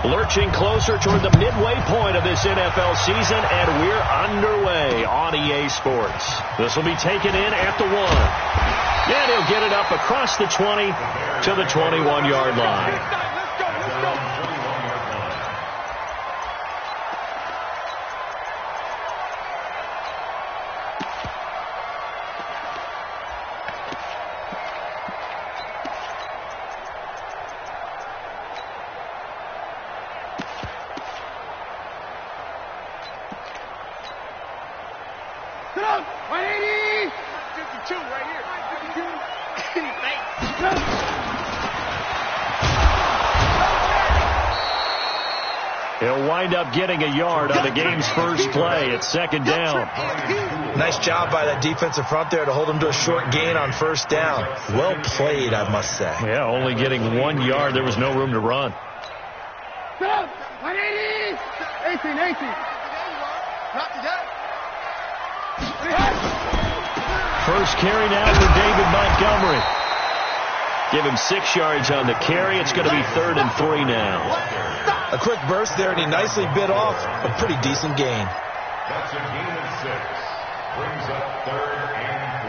Lurching closer toward the midway point of this NFL season, and we're underway on EA Sports. This will be taken in at the 1. And he'll get it up across the 20 to the 21-yard line. He'll wind up getting a yard on the game's first play. It's second down. Nice job by that defensive front there to hold him to a short gain on first down. Well played, I must say. Yeah, only getting 1 yard. There was no room to run. 180! 18. First carry now for David Montgomery. Give him 6 yards on the carry. It's going to be 3rd and 3 now. A quick burst there, and he nicely bit off a pretty decent gain. That's a gain of 6. Brings up 3rd and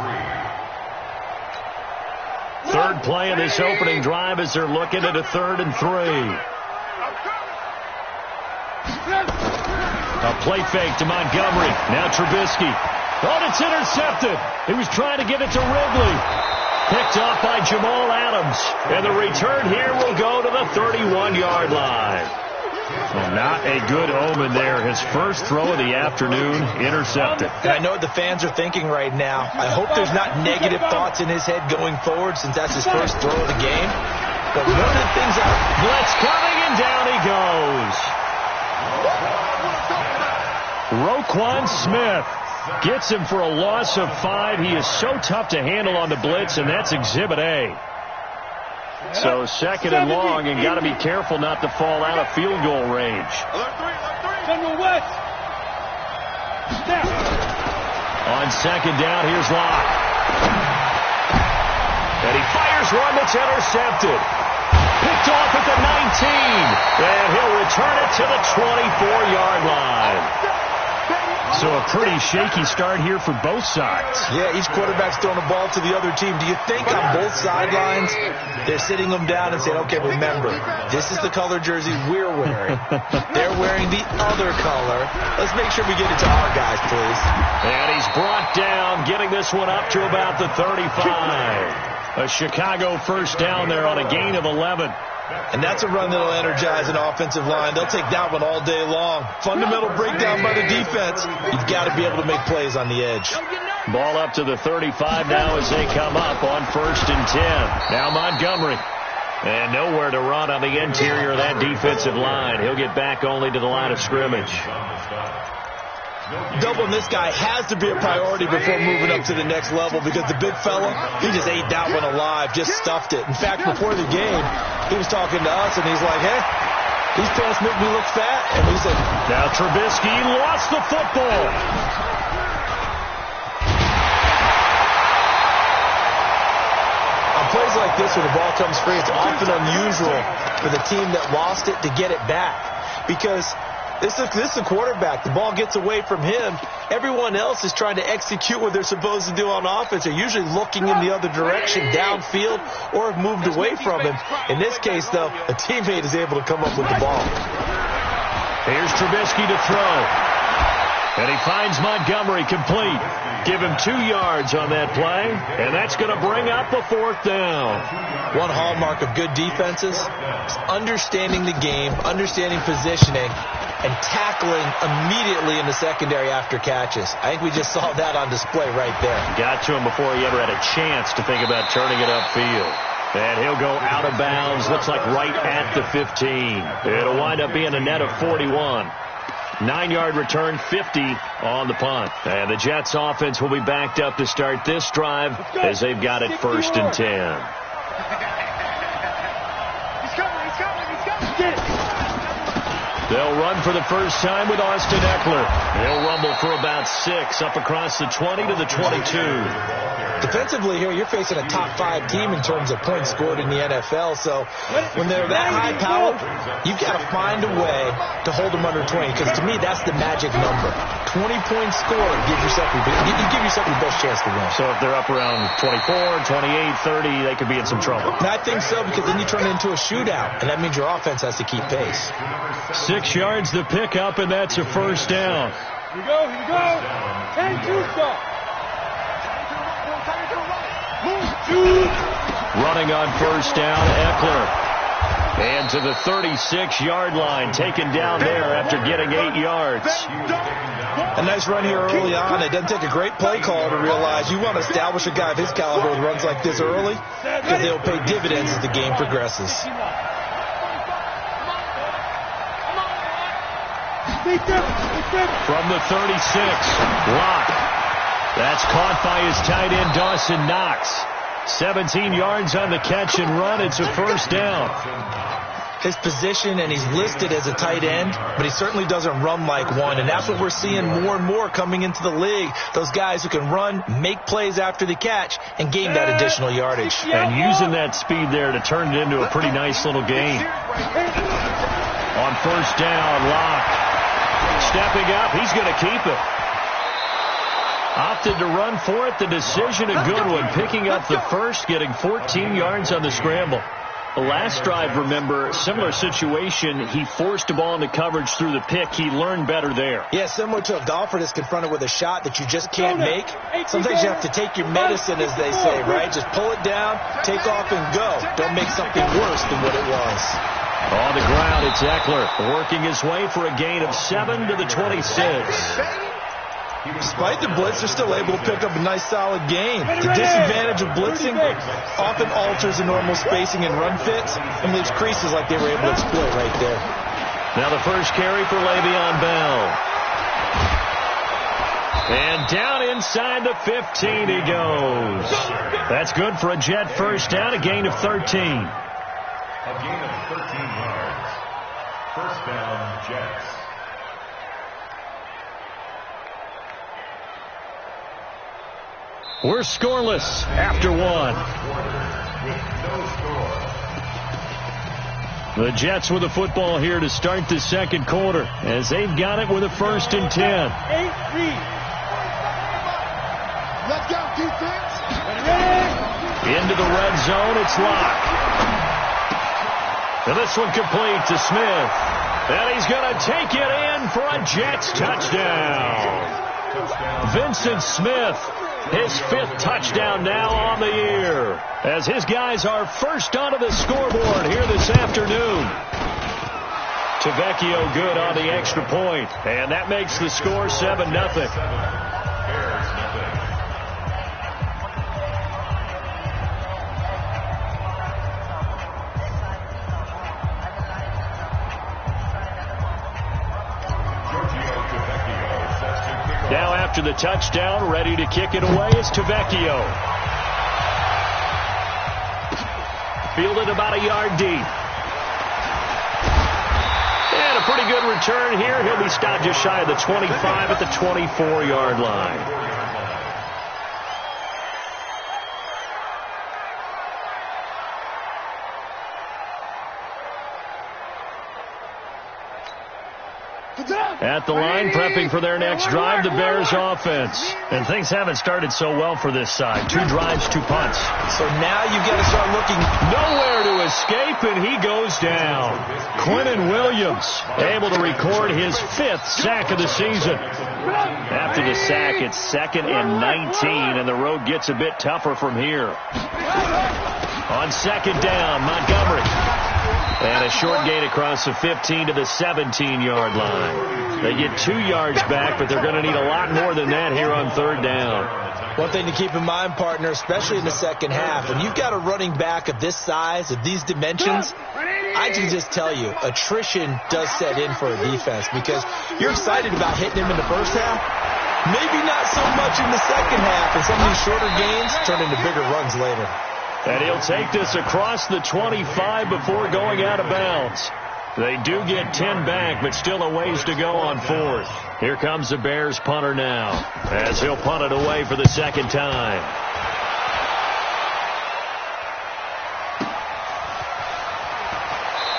3. Third play of this opening drive as they're looking at a 3rd and 3. A play fake to Montgomery. Now Trubisky. Oh, it's intercepted. He was trying to give it to Ridley. Picked off by Jamal Adams. And the return here will go to the 31-yard line. Well, not a good omen there. His first throw of the afternoon intercepted. And I know what the fans are thinking right now. I hope there's not negative thoughts in his head going forward since that's his first throw of the game. But one of the things blitz coming, and down he goes. Roquan Smith gets him for a loss of 5. He is so tough to handle on the blitz, and that's Exhibit A. So second and long, and got to be careful not to fall out of field goal range. On second down, here's Locke. And he fires one that's intercepted. Picked off at the 19. And he'll return it to the 24-yard line. So a pretty shaky start here for both sides. Yeah, each quarterback's throwing the ball to the other team. Do you think on both sidelines they're sitting them down and saying, okay, remember, this is the color jersey we're wearing. They're wearing the other color. Let's make sure we get it to our guys, please. And he's brought down, getting this one up to about the 35. A Chicago first down there on a gain of 11. And that's a run that'll energize an offensive line. They'll take that one all day long. Fundamental breakdown by the defense. You've got to be able to make plays on the edge. Ball up to the 35 now as they come up on 1st and 10. Now Montgomery. And nowhere to run on the interior of that defensive line. He'll get back only to the line of scrimmage. Doubling this guy has to be a priority before moving up to the next level because the big fella, he just ate that one alive, just stuffed it. In fact, before the game, he was talking to us, and he's like, hey, these pants make me look fat. And we said, now Trubisky lost the football. On plays like this where the ball comes free, it's often unusual for the team that lost it to get it back because This is a quarterback. The ball gets away from him. Everyone else is trying to execute what they're supposed to do on offense. They're usually looking in the other direction, downfield, or have moved away from him. In this case, though, a teammate is able to come up with the ball. Here's Trubisky to throw. And he finds Montgomery complete. Give him 2 yards on that play, and that's going to bring up a 4th down. One hallmark of good defenses is understanding the game, understanding positioning, and tackling immediately in the secondary after catches. I think we just saw that on display right there. Got to him before he ever had a chance to think about turning it upfield. And he'll go out of bounds, looks like right at the 15. It'll wind up being a net of 41. 9-yard return, 50 on the punt. And the Jets offense will be backed up to start this drive as they've got it 1st and 10. They'll run for the first time with Austin Eckler. He'll rumble for about 6 up across the 20 to the 22. Defensively here, you're facing a top 5 team in terms of points scored in the NFL. So when they're that high powered, you've got to find a way to hold them under 20. Because to me, that's the magic number. 20 points scored, give yourself your best chance to win. So if they're up around 24, 28, 30, they could be in some trouble. And I think so, because then you turn it into a shootout, and that means your offense has to keep pace. 6 yards the pickup, and that's a first down. Here we go. 10-2 stop. Running on first down, Eckler. And to the 36-yard line, taken down there after getting 8 yards. A nice run here early on. It doesn't take a great play call to realize you want to establish a guy of his caliber with runs like this early, because they'll pay dividends as the game progresses. From the 36, Locke. That's caught by his tight end, Dawson Knox. 17 yards on the catch and run. It's a first down. His position, and he's listed as a tight end, but he certainly doesn't run like one, and that's what we're seeing more and more coming into the league. Those guys who can run, make plays after the catch, and gain that additional yardage. And using that speed there to turn it into a pretty nice little gain. On first down, Locke. Stepping up, he's going to keep it. Opted to run for it. The decision a good one. Picking up the first, getting 14 yards on the scramble. The last drive, remember, similar situation. He forced the ball into coverage through the pick. He learned better there. Yeah, similar to a golfer that's confronted with a shot that you just can't make. Sometimes you have to take your medicine, as they say, right? Just pull it down, take off, and go. Don't make something worse than what it was. On the ground, it's Eckler working his way for a gain of 7 to the 26. Despite the blitz, they're still able to pick up a nice, solid gain. The disadvantage of blitzing often alters the normal spacing and run fits and leaves creases like they were able to exploit right there. Now the first carry for Le'Veon Bell. And down inside the 15 he goes. That's good for a Jet first down, a gain of 13. A gain of 13 yards. First down, Jets. We're scoreless after 1. The Jets with the football here to start the second quarter, as they've got it with a 1st and 10. Let's go, defense. Into the red zone, it's Locke. And this one complete to Smith. And he's going to take it in for a Jets touchdown. Vincent Smith, his 5th touchdown now on the year, as his guys are first onto the scoreboard here this afternoon. Tavecchio good on the extra point, and that makes the score 7-0. Now after the touchdown, ready to kick it away is Tavecchio. Fielded about a yard deep. And a pretty good return here. He'll be stopped just shy of the 25 at the 24-yard line. At the line, prepping for their next drive, the Bears offense. And things haven't started so well for this side. 2 drives, 2 punts. So now you've got to start looking. Nowhere to escape, and he goes down. Quinnen Williams able to record his 5th sack of the season. After the sack, it's 2nd and 19, and the road gets a bit tougher from here. On 2nd down, Montgomery. And a short gain across the 15 to the 17-yard line. They get 2 yards back, but they're going to need a lot more than that here on 3rd down. One thing to keep in mind, partner, especially in the second half, when you've got a running back of this size, of these dimensions, I can just tell you, attrition does set in for a defense, because you're excited about hitting him in the first half. Maybe not so much in the second half, and some of these shorter gains turn into bigger runs later. And he'll take this across the 25 before going out of bounds. They do get 10 back, but still a ways to go on fourth. Here comes the Bears punter now, as he'll punt it away for the second time.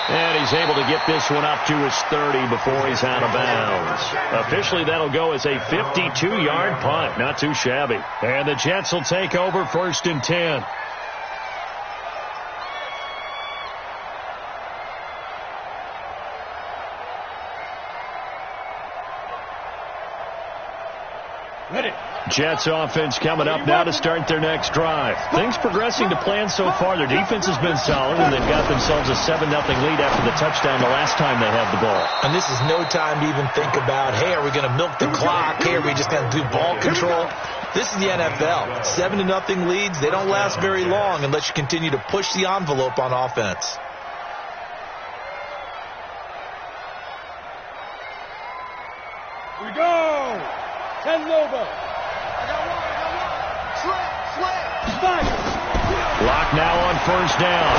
And he's able to get this one up to his 30 before he's out of bounds. Officially, that'll go as a 52-yard punt. Not too shabby. And the Jets will take over 1st and 10. Jets offense coming up now to start their next drive. Things progressing to plan so far. Their defense has been solid, and they've got themselves a 7-0 lead after the touchdown the last time they had the ball. And this is no time to even think about, hey, are we going to milk the clock? Hey, are we just going to do ball control? This is the NFL. 7-0 leads, they don't last very long unless you continue to push the envelope on offense. Here we go. 10 Lobo. Clock now on 1st down.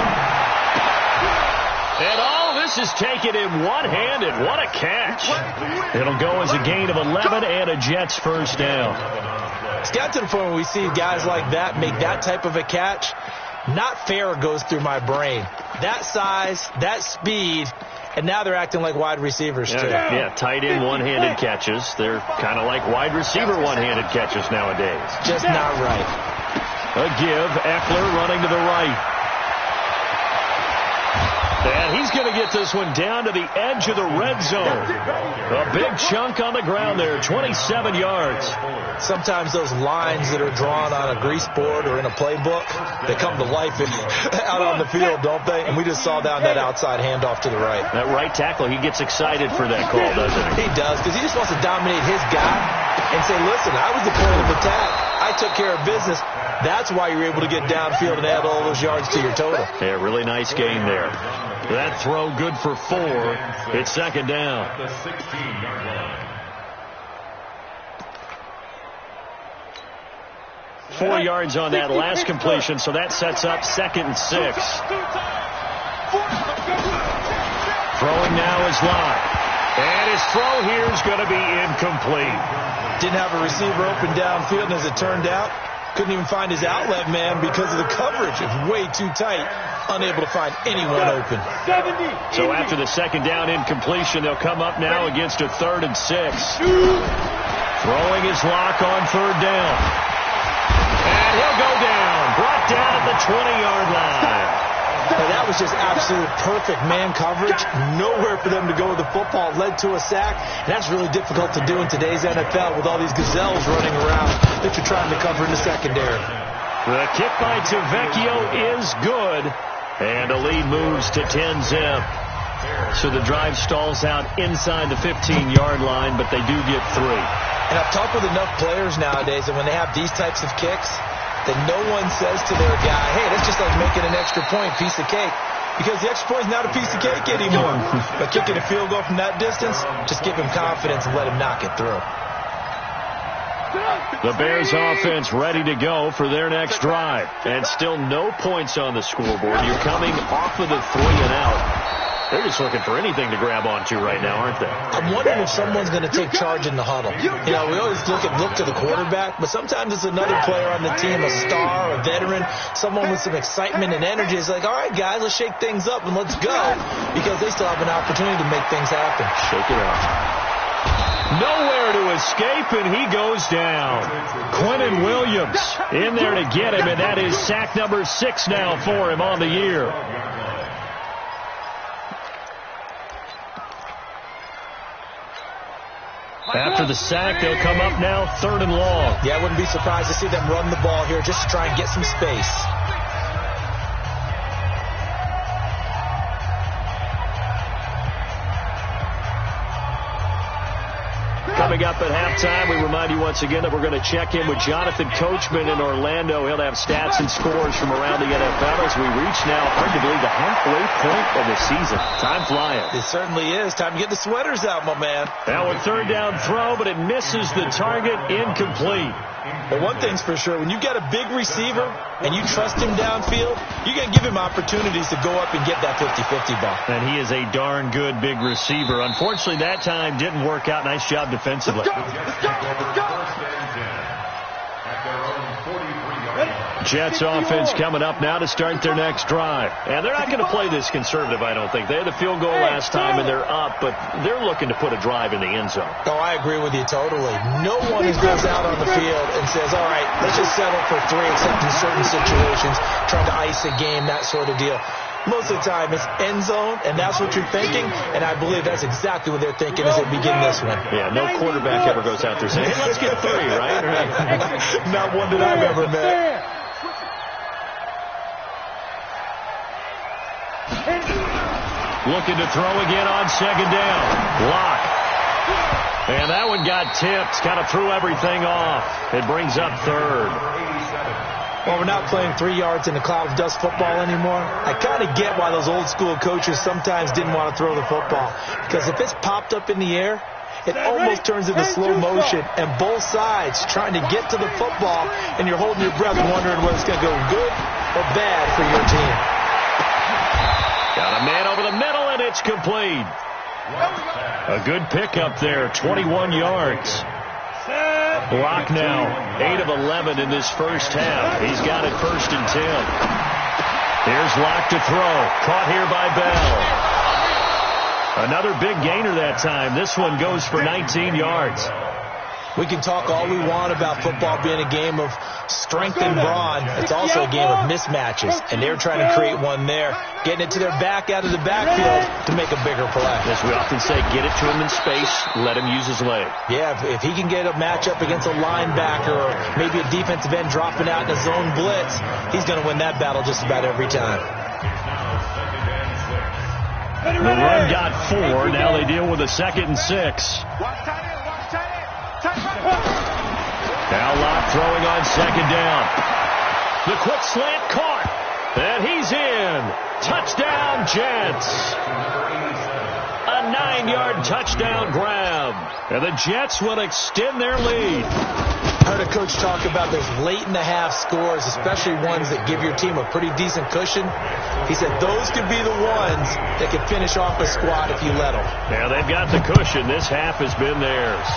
And all this is taken in one-handed. What a catch. It'll go as a gain of 11 and a Jets 1st down. It's got to the point where we see guys like that make that type of a catch. Not fair goes through my brain. That size, that speed, and now they're acting like wide receivers, too. Yeah, tight end one-handed catches. They're kind of like wide receiver one-handed catches nowadays. Just not right. A give. Eckler running to the right. And he's going to get this one down to the edge of the red zone. A big chunk on the ground there, 27 yards. Sometimes those lines that are drawn on a grease board or in a playbook, they come to life out on the field, don't they? And we just saw down that outside handoff to the right. That right tackle, he gets excited for that call, doesn't he? He does, because he just wants to dominate his guy and say, listen, I was the point of attack. I took care of business. That's why you're able to get downfield and add all those yards to your total. Yeah, really nice gain there. That throw good for 4. It's 2nd down. The 16-yard line. 4 yards on that last completion, so that sets up 2nd and 6. Throwing now is Lott. And his throw here is going to be incomplete. Didn't have a receiver open downfield, and as it turned out, couldn't even find his outlet man because of the coverage. It was way too tight, unable to find anyone open. So after the 2nd down incompletion, they'll come up now against a 3rd and 6. Throwing his lock on 3rd down. And he'll go down. Brought down at the 20-yard line. Now, that was just absolute perfect man coverage. Nowhere for them to go with the football. Led to a sack. And that's really difficult to do in today's NFL with all these gazelles running around that you're trying to cover in the secondary. The kick by Tavecchio is good. And the lead moves to 10-zip. So the drive stalls out inside the 15-yard line, but they do get 3. And I've talked with enough players nowadays that when they have these types of kicks, that no one says to their guy, hey, that's just like making an extra point, piece of cake. Because the extra point is not a piece of cake anymore. But kicking a field goal from that distance, just give him confidence and let him knock it through. The Bears offense ready to go for their next drive. And still no points on the scoreboard. You're coming off of the 3 and out. They're just looking for anything to grab onto right now, aren't they? I'm wondering if someone's going to take charge in the huddle. You know, we always look to the quarterback, but sometimes it's another player on the team, a star, a veteran, someone with some excitement and energy. It's like, all right, guys, let's shake things up and let's go, because they still have an opportunity to make things happen. Shake it up. Nowhere to escape, and he goes down. Quentin Williams in there to get him, and that is sack number 6 now for him on the year. After the sack, they'll come up now 3rd and long. Yeah, I wouldn't be surprised to see them run the ball here just to try and get some space. Coming up at halftime, we remind you once again that we're going to check in with Jonathan Coachman in Orlando. He'll have stats and scores from around the NFL as we reach now, arguably, the halfway point of the season. Time flying. It certainly is. Time to get the sweaters out, my man. Now a 3rd down throw, but it misses the target, incomplete. But one thing's for sure, when you've got a big receiver and you trust him downfield, you're going to give him opportunities to go up and get that 50-50 ball. And he is a darn good big receiver. Unfortunately, that time didn't work out. Nice job defensively. Jets offense coming up now to start their next drive. And they're not going to play this conservative, I don't think. They had the field goal last time, and they're up, but they're looking to put a drive in the end zone. Oh, I agree with you totally. No one goes out on the field and says, all right, let's just settle for 3, except in certain situations, trying to ice a game, that sort of deal. Most of the time, it's end zone, and that's what you're thinking, and I believe that's exactly what they're thinking as they begin this one. Yeah, no quarterback ever goes out there saying, hey, let's get 3, right? Not one that I've ever met. Looking to throw again on second down. Lock. And that one got tipped. Kind of threw everything off. It brings up third. Well, we're not playing 3 yards in a cloud of dust football anymore. I kind of get why those old school coaches sometimes didn't want to throw the football. Because if it's popped up in the air, it almost turns into slow motion. And both sides trying to get to the football, and you're holding your breath wondering whether it's going to go good or bad for your team. Got a man over the middle, and it's complete. A good pickup there, 21 yards. Block now, 8 of 11 in this first half. He's got it 1st and 10. Here's Locke to throw. Caught here by Bell. Another big gainer that time. This one goes for 19 yards. We can talk all we want about football being a game of strength and brawn. It's also a game of mismatches, and they're trying to create one there, getting it to their back out of the backfield to make a bigger play. As we often say, get it to him in space, let him use his leg. Yeah, if he can get a matchup against a linebacker or maybe a defensive end dropping out in a zone blitz, he's going to win that battle just about every time. The run got 4. Now they deal with a 2nd and 6. Now Locke throwing on second down. The quick slant caught. And he's in. Touchdown, Jets. A 9-yard touchdown grab. And the Jets will extend their lead. I heard a coach talk about those late-in-the-half scores, especially ones that give your team a pretty decent cushion. He said those could be the ones that could finish off a squad if you let them. Yeah, they've got the cushion. This half has been theirs.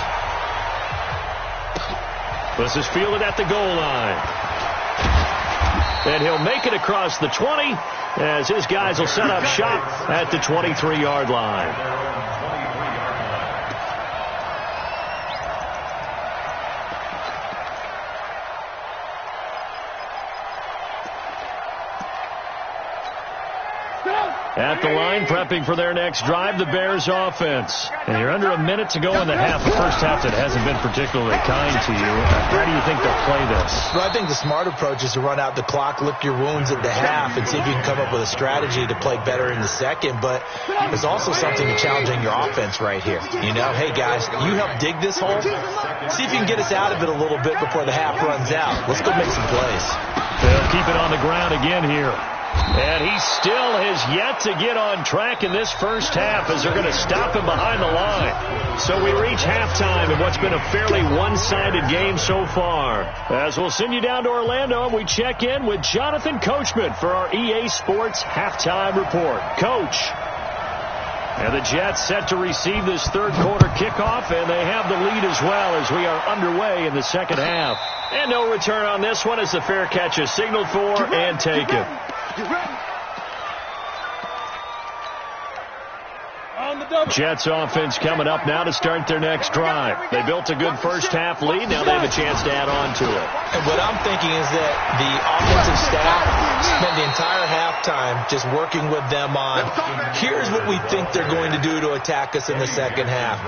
This is fielded at the goal line. And he'll make it across the 20 as his guys will set up shop at the 23-yard line. At the line, prepping for their next drive, the Bears offense. And you're under a minute to go in the half. The first half that hasn't been particularly kind to you. How do you think they'll play this? Well, I think the smart approach is to run out the clock, lick your wounds at the half, and see if you can come up with a strategy to play better in the second. But there's also something to challenging your offense right here. You know, hey, guys, you help dig this hole. See if you can get us out of it a little bit before the half runs out. Let's go make some plays. They'll keep it on the ground again here. And he still has yet to get on track in this first half as they're going to stop him behind the line. So we reach halftime in what's been a fairly one-sided game so far. As we'll send you down to Orlando, and we check in with Jonathan Coachman for our EA Sports Halftime Report. Coach. And the Jets set to receive this third quarter kickoff, and they have the lead as well as we are underway in the second half. And no return on this one as the fair catch is signaled for and taken. Jets offense coming up now to start their next drive. They built a good first half lead. Now they have a chance to add on to it. And what I'm thinking is that the offensive staff spent the entire halftime just working with them on, here's what we think they're going to do to attack us in the second half.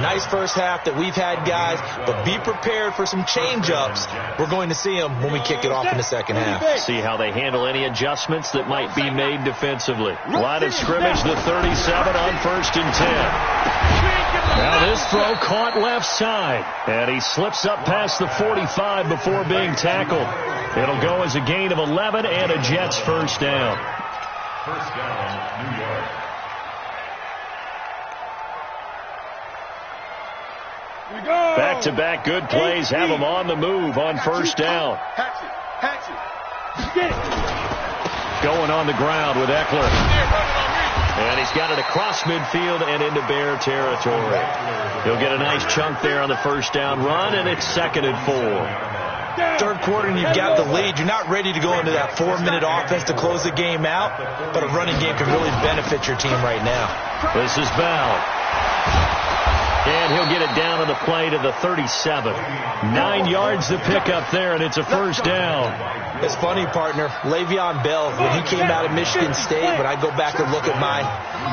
Nice first half that we've had, guys, but be prepared for some change-ups. We're going to see them when we kick it off in the second half. See how they handle any adjustments that might be made defensively. Line of scrimmage, the 37 on 1st and 10. Now this throw caught left side, and he slips up past the 45 before being tackled. It'll go as a gain of 11 and a Jets first down. First down, New York. Back-to-back good plays have him on the move on first down. Going on the ground with Eckler. And he's got it across midfield and into Bear territory. He'll get a nice chunk there on the first down run, and it's 2nd and 4. Third quarter and you've got the lead. You're not ready to go into that 4-minute offense to close the game out, but a running game can really benefit your team right now. This is Bell. And he'll get it down on the play to the 37. 9 yards to pick up there, and it's a first down. It's funny, partner. Le'Veon Bell, when he came out of Michigan State, when I go back and look at my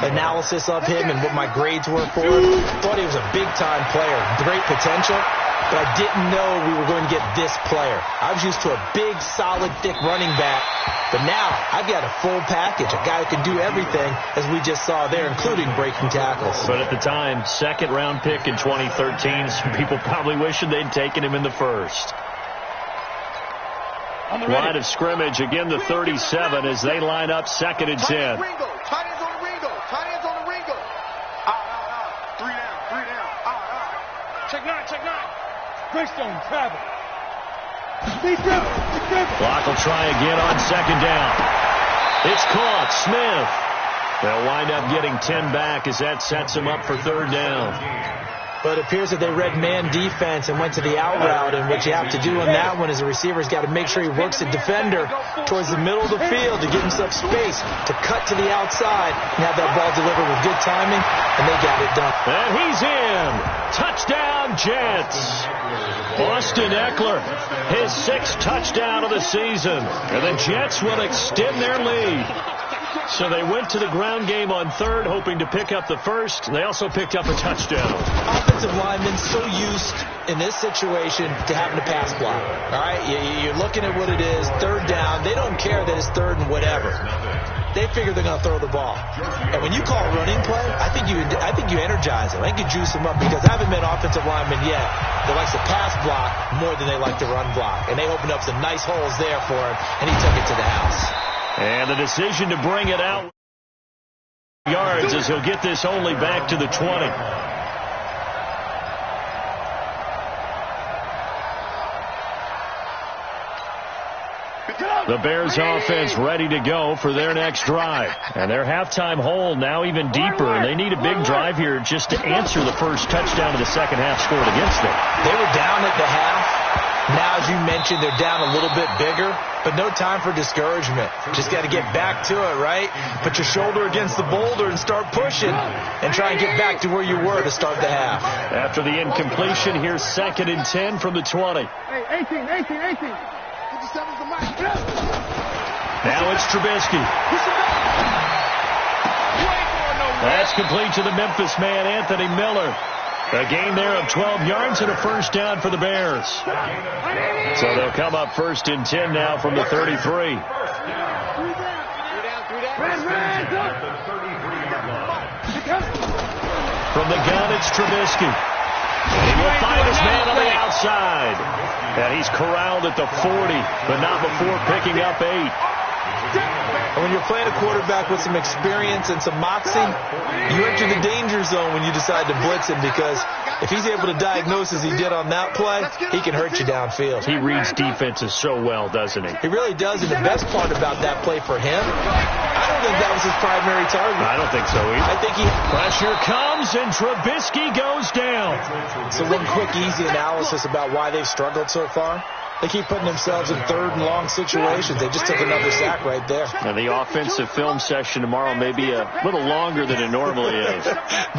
analysis of him and what my grades were for him, thought he was a big-time player, great potential, but I didn't know we were going to get this player. I was used to a big, solid, thick running back, but now I've got a full package, a guy who can do everything, as we just saw there, including breaking tackles. But at the time, 2nd-round pick in 2013, some people probably wishing they'd taken him in the first. Line of scrimmage, again the 37 as they line up 2nd and 10. Tight ends on the Ringo. Tight ends on the Ringo. Three down. Check nine. Greystone, travel. Speed dribble. Clock will try again on 2nd down. It's caught. Smith. They'll wind up getting 10 back as that sets them up for 3rd down. But it appears that they read man defense and went to the out route, and what you have to do on that one is the receiver's got to make sure he works the defender towards the middle of the field to give himself space to cut to the outside and have that ball delivered with good timing, and they got it done. And he's in. Touchdown, Jets. Austin Eckler, his 6th touchdown of the season, and the Jets will extend their lead. So they went to the ground game on 3rd, hoping to pick up the 1st. They also picked up a touchdown. Offensive linemen so used in this situation to having to pass block. All right, you're looking at what it is, 3rd down. They don't care that it's 3rd and whatever. They figure they're going to throw the ball. And when you call a running play, I think you energize them. I think you juice them up, because I haven't met offensive linemen yet that likes to pass block more than they like to run block. And they opened up some nice holes there for him, and he took it to the house. And the decision to bring it out yards as he'll get this only back to the 20. The Bears offense ready to go for their next drive. And their halftime hole now even deeper, and they need a big drive here just to answer the first touchdown of the second half scored against them. They were down at the half. Now, as you mentioned, they're down a little bit bigger, but no time for discouragement. Just got to get back to it, right? Put your shoulder against the boulder and start pushing and try and get back to where you were to start the half. After the incompletion, here's 2nd and 10 from the 20. Hey, 18. 57's the mic. Now it's Trubisky. That's complete to the Memphis man, Anthony Miller. A gain there of 12 yards and a first down for the Bears. So they'll come up 1st and 10 now from the 33. From the gun, it's Trubisky. He will find his man on the outside. And he's corralled at the 40, but not before picking up 8. And when you're playing a quarterback with some experience and some moxie, you enter the danger zone when you decide to blitz him, because if he's able to diagnose as he did on that play, he can hurt you downfield. He reads defenses so well, doesn't he? He really does, and the best part about that play for him, I don't think that was his primary target. I don't think so either. I think Pressure comes, and Trubisky goes down. So one quick, easy analysis about why they've struggled so far. They keep putting themselves in 3rd and long situations. They just took another sack right there. And the offensive film session tomorrow may be a little longer than it normally is.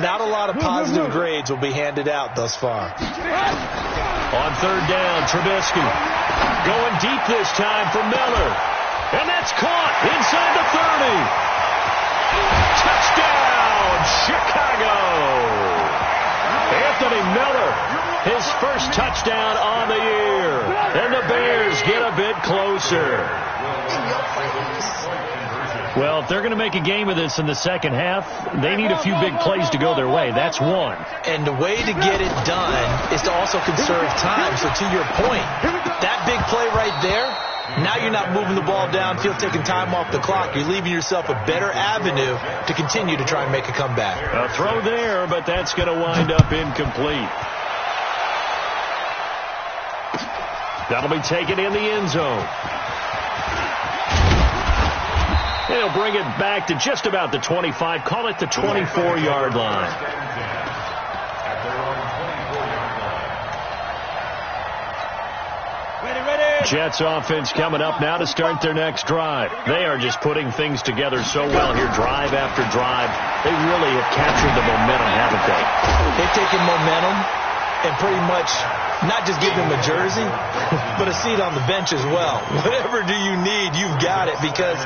Not a lot of positive grades will be handed out thus far. On 3rd down, Trubisky going deep this time for Miller. And that's caught inside the 30. Touchdown, Chicago! Anthony Miller, his first touchdown on the year. And the Bears get a bit closer. Well, if they're going to make a game of this in the second half, they need a few big plays to go their way. That's one. And the way to get it done is to also conserve time. So to your point, that big play right there, now you're not moving the ball downfield, taking time off the clock. You're leaving yourself a better avenue to continue to try and make a comeback. A throw there, but that's going to wind up incomplete. That'll be taken in the end zone. They'll bring it back to just about the 25. Call it the 24-yard line. Jets offense coming up now to start their next drive. They are just putting things together so well here, drive after drive. They really have captured the momentum, haven't they? They've taken momentum and pretty much not just give him a jersey, but a seat on the bench as well. Whatever do you need, you've got it, because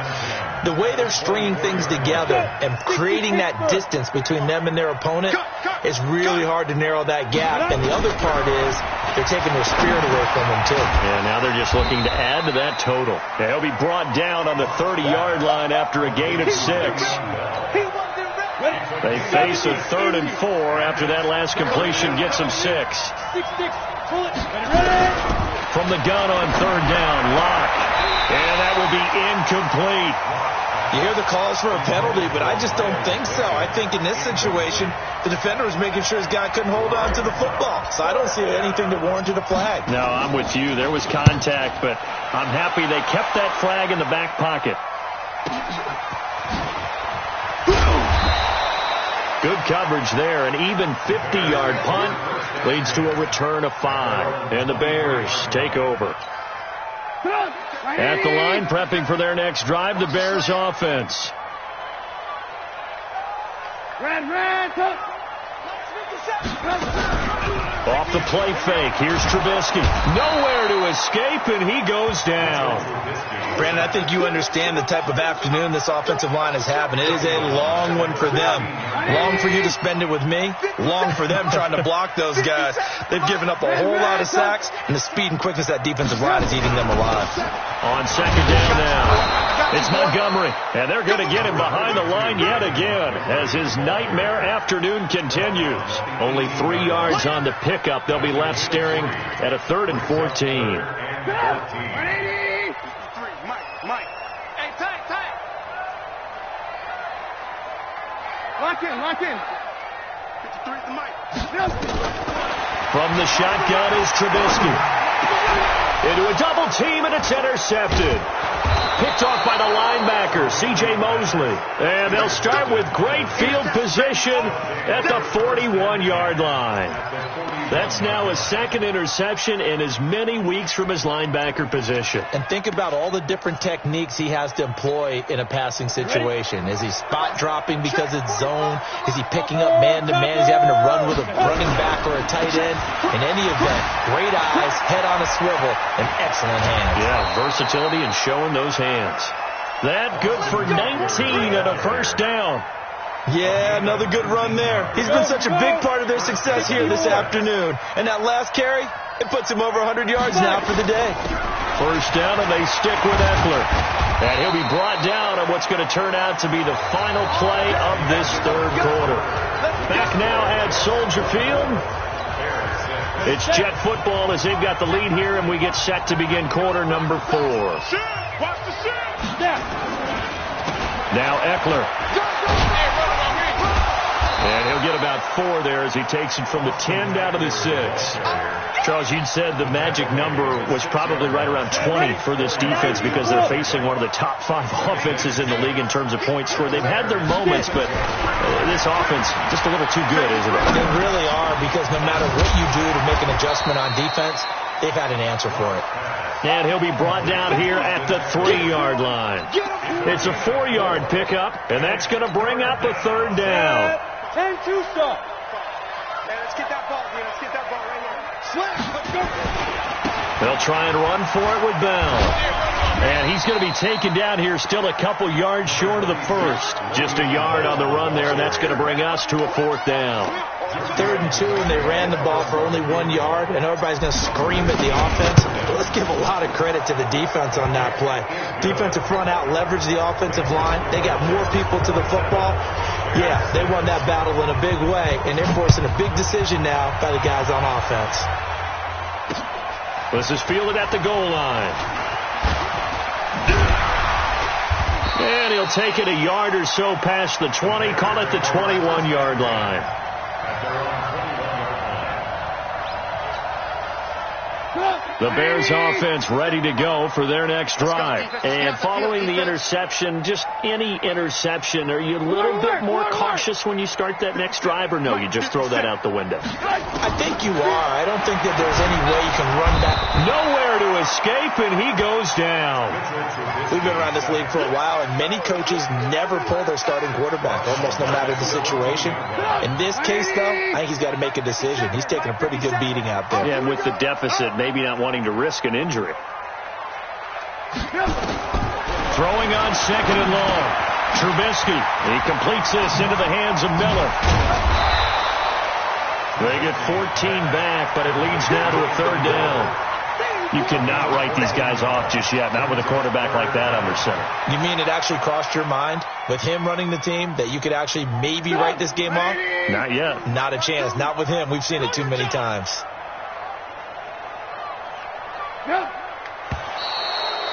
the way they're stringing things together and creating that distance between them and their opponent is really hard to narrow that gap. And the other part is they're taking their spirit away from them, too. Yeah, now they're just looking to add to that total. Yeah, he'll be brought down on the 30-yard line after a gain of 6. They face a 3rd and 4 after that last completion gets them 6. From the gun on 3rd down, Locke. And that will be incomplete. You hear the calls for a penalty, but I just don't think so. I think in this situation, the defender was making sure his guy couldn't hold on to the football. So I don't see anything that warranted a flag. No, I'm with you. There was contact, but I'm happy they kept that flag in the back pocket. Good coverage there. An even 50-yard punt leads to a return of 5. And the Bears take over. At the line, prepping for their next drive, the Bears offense. Off the play fake, here's Trubisky. Nowhere to escape, and he goes down. Brandon, I think you understand the type of afternoon this offensive line is having. It is a long one for them. Long for you to spend it with me. Long for them trying to block those guys. They've given up a whole lot of sacks, and the speed and quickness of that defensive line is eating them alive. On 2nd down now, it's Montgomery, and they're going to get him behind the line yet again as his nightmare afternoon continues. Only 3 yards on the pickup. They'll be left staring at a 3rd and 14. Mike. Hey, tight. Lock in. 53 to Mike. From the shotgun is Trubisky. Into a double team, and it's intercepted. Picked off by the linebacker, C.J. Mosley. And they'll start with great field position at the 41-yard line. That's now a 2nd interception in as many weeks from his linebacker position. And think about all the different techniques he has to employ in a passing situation. Is he spot dropping because it's zone? Is he picking up man-to-man? Is he having to run with a running back or a tight end? In any event, great eyes, head on a swivel, and excellent hands. Yeah, versatility and showing those hands. That good for 19 and a 1st down. Yeah, another good run there. He's been such a big part of their success here this afternoon. And that last carry, it puts him over 100 yards now for the day. 1st down, and they stick with Eckler. And he'll be brought down on what's going to turn out to be the final play of this 3rd quarter. Back now at Soldier Field. It's Jet football as they've got the lead here, and we get set to begin quarter number 4. Now Eckler. And he'll get about 4 there as he takes it from the 10 down to the 6. Charles, you'd said the magic number was probably right around 20 for this defense because they're facing one of the top 5 offenses in the league in terms of points scored. They've had their moments, but this offense just a little too good, isn't it? They really are, because no matter what you do to make an adjustment on defense, they've had an answer for it. And he'll be brought down here at the 3-yard line. It's a 4-yard pickup, and that's going to bring up a 3rd down. 10-2 stop. Hey, let's get that ball, Let's get that ball right here. Slam, let's go. They'll try and run for it with Bell. And he's going to be taken down here still a couple yards short of the 1st. Just a yard on the run there, and that's going to bring us to a 4th down. 3rd and 2, and they ran the ball for only 1 yard, and everybody's going to scream at the offense. But let's give a lot of credit to the defense on that play. Defensive front out leveraged the offensive line. They got more people to the football. Yeah, they won that battle in a big way, and they're forcing a big decision now by the guys on offense. This is fielded at the goal line. And he'll take it a yard or so past the 20, call it the 21-yard line. The Bears offense ready to go for their next drive. And following the interception, just any interception, are you a little bit more cautious when you start that next drive, or no, you just throw that out the window? I think you are. I don't think that there's any way you can run back. Nowhere to escape, and he goes down. We've been around this league for a while, and many coaches never pull their starting quarterback, almost no matter the situation. In this case, though, I think he's got to make a decision. He's taking a pretty good beating out there. Yeah, and with the deficit, maybe not wanting to risk an injury. Throwing on second and long. Trubisky. He completes this into the hands of Miller. They get 14 back, but it leads now to a third down. You cannot write these guys off just yet, not with a quarterback like that under center. You mean it actually crossed your mind with him running the team that you could actually maybe write this game off? Not yet. Not a chance. Not with him. We've seen it too many times.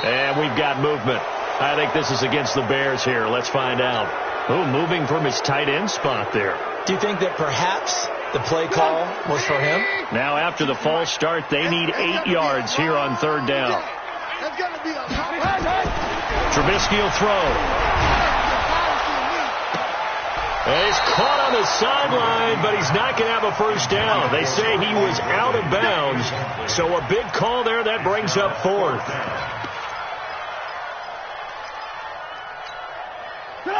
And we've got movement. I think this is against the Bears here. Let's find out. Oh, moving from his tight end spot there. Do you think that perhaps the play call was for him? Now after the false start, they need 8 yards here on third down. Trubisky will throw. And he's caught on the sideline, but he's not going to have a first down. They say he was out of bounds. So a big call there that brings up fourth.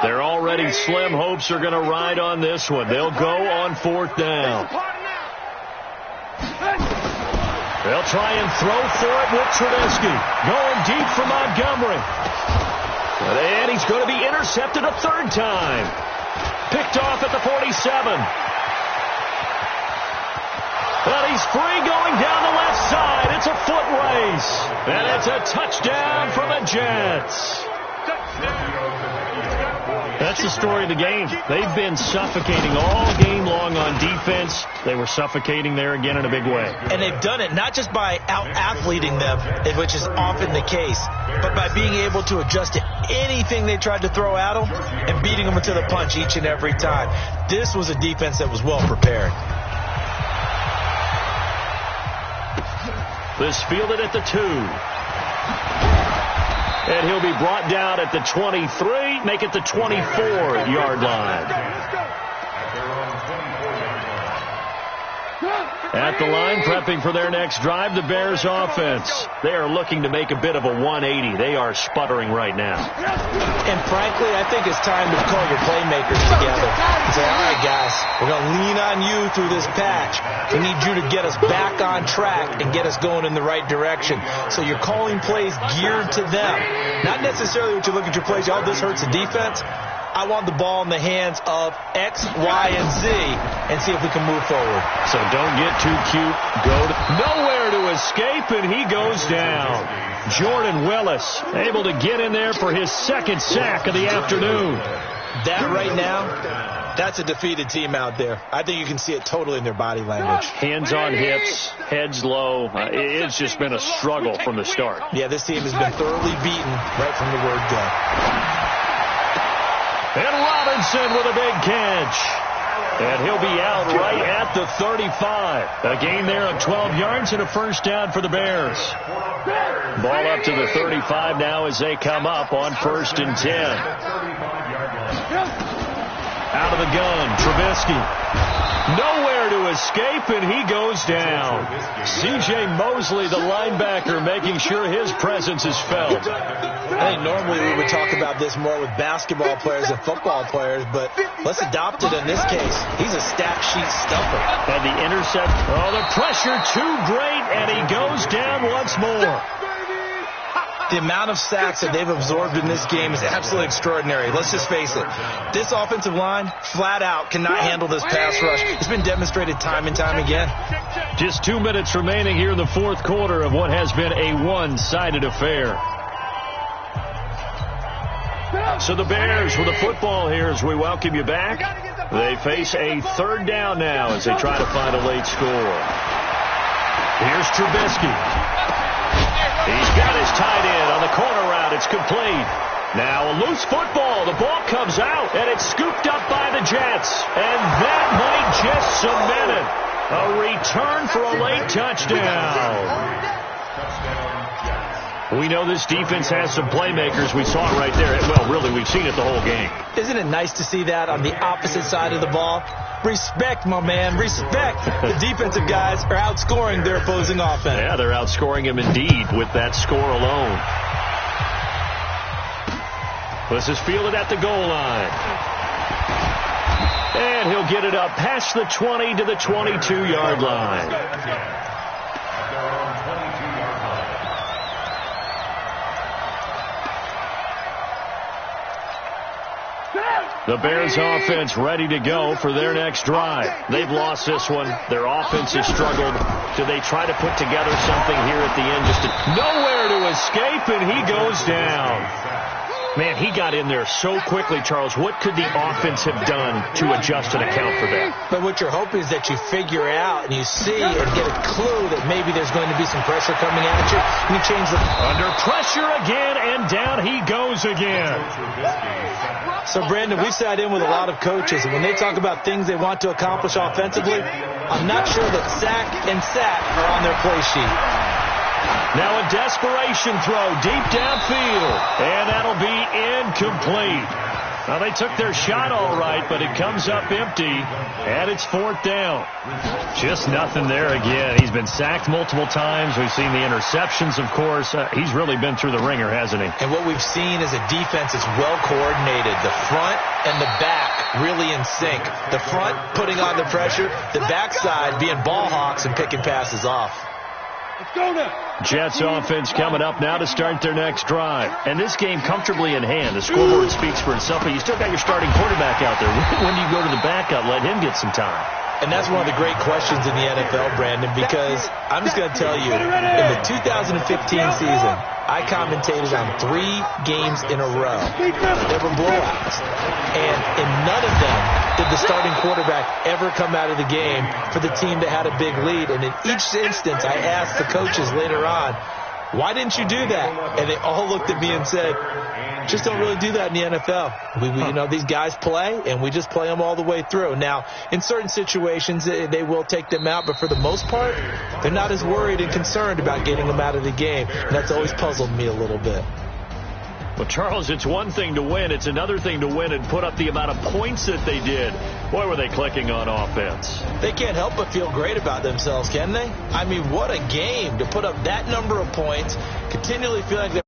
They're already slim hopes are going to ride on this one. They'll go on fourth down. They'll try and throw for it with Trubisky. Going deep for Montgomery. And he's going to be intercepted a third time. Picked off at the 47. But he's free going down the left side. It's a foot race. And it's a touchdown for the Jets. That's the story of the game. They've been suffocating all game long on defense. They were suffocating there again in a big way. And they've done it not just by out-athleting them, which is often the case, but by being able to adjust to anything they tried to throw at them and beating them to the punch each and every time. This was a defense that was well prepared. This fielded at the 2. And he'll be brought down at the 23, make it the 24-yard line. At the line, prepping for their next drive, the Bears offense. They are looking to make a bit of a 180. They are sputtering right now. And frankly, I think it's time to call your playmakers together and say, all right, guys, we're going to lean on you through this patch. We need you to get us back on track and get us going in the right direction. So you're calling plays geared to them. Not necessarily what you look at your plays, oh, this hurts the defense. I want the ball in the hands of X, Y, and Z and see if we can move forward. So don't get too cute. Go to nowhere to escape, and he goes down. Jordan Willis able to get in there for his second sack of the afternoon. That right now, that's a defeated team out there. I think you can see it totally in their body language. Hands on hips, heads low. It's just been a struggle from the start. Yeah, this team has been thoroughly beaten right from the word go. And Robinson with a big catch. And he'll be out right at the 35. A gain there of 12 yards and a first down for the Bears. Ball up to the 35 now as they come up on 1st and 10. Out of the gun, Trubisky. Nowhere to escape, and he goes down. C.J. Mosley, the linebacker, making sure his presence is felt. I think normally we would talk about this more with basketball players and football players, but let's adopt it in this case. He's a stat sheet stuffer. And the intercept. Oh, the pressure too great, and he goes down once more. The amount of sacks that they've absorbed in this game is absolutely extraordinary. Let's just face it. This offensive line, flat out, cannot handle this pass rush. It's been demonstrated time and time again. Just 2 minutes remaining here in the fourth quarter of what has been a one-sided affair. So the Bears with the football here as we welcome you back. They face a third down now as they try to find a late score. Here's Trubisky. He's got his tight end on the corner route. It's complete. Now a loose football. The ball comes out, and it's scooped up by the Jets. And that might just cement it. A return for a late touchdown. Touchdown, Jets. We know this defense has some playmakers. We saw it right there. Well, really, we've seen it the whole game. Isn't it nice to see that on the opposite side of the ball? Respect, my man, respect. The defensive guys are outscoring their opposing offense. Yeah, they're outscoring him indeed with that score alone. This is fielded at the goal line. And he'll get it up past the 20 to the 22-yard line. At their own 22-yard line. The Bears offense ready to go for their next drive. They've lost this one. Their offense has struggled. Do they try to put together something here at the end? Just nowhere to escape, and he goes down. Man, he got in there so quickly, Charles. What could the offense have done to adjust and account for that? But what you're hoping is that you figure out and you see and get a clue that maybe there's going to be some pressure coming at you. And you change the... Under pressure again, and down he goes again. So, Brandon, we sat in with a lot of coaches, and when they talk about things they want to accomplish offensively, I'm not sure that sack and sack are on their play sheet. Now a desperation throw deep downfield, and that'll be incomplete. Well, they took their shot all right, but it comes up empty, and it's 4th down. Just nothing there again. He's been sacked multiple times. We've seen the interceptions, of course. He's really been through the ringer, hasn't he? And what we've seen is a defense that's well coordinated. The front and the back really in sync. The front putting on the pressure, the backside being ball hawks and picking passes off. Let's go now. Jets offense coming up now to start their next drive. And this game comfortably in hand. The scoreboard speaks for itself, but you still got your starting quarterback out there. When do you go to the backup? Let him get some time. And that's one of the great questions in the NFL, Brandon, because I'm just going to tell you, in the 2015 season, I commentated on 3 games in a row. They were blowouts. And in none of them did the starting quarterback ever come out of the game for the team that had a big lead. And in each instance, I asked the coaches later on, why didn't you do that? And they all looked at me and said, just don't really do that in the NFL. You know, these guys play, and we just play them all the way through. Now, in certain situations, they will take them out, but for the most part, they're not as worried and concerned about getting them out of the game. And that's always puzzled me a little bit. Well, Charles, it's one thing to win. It's another thing to win and put up the amount of points that they did. Boy, were they clicking on offense. They can't help but feel great about themselves, can they? I mean, what a game to put up that number of points, continually feel like they're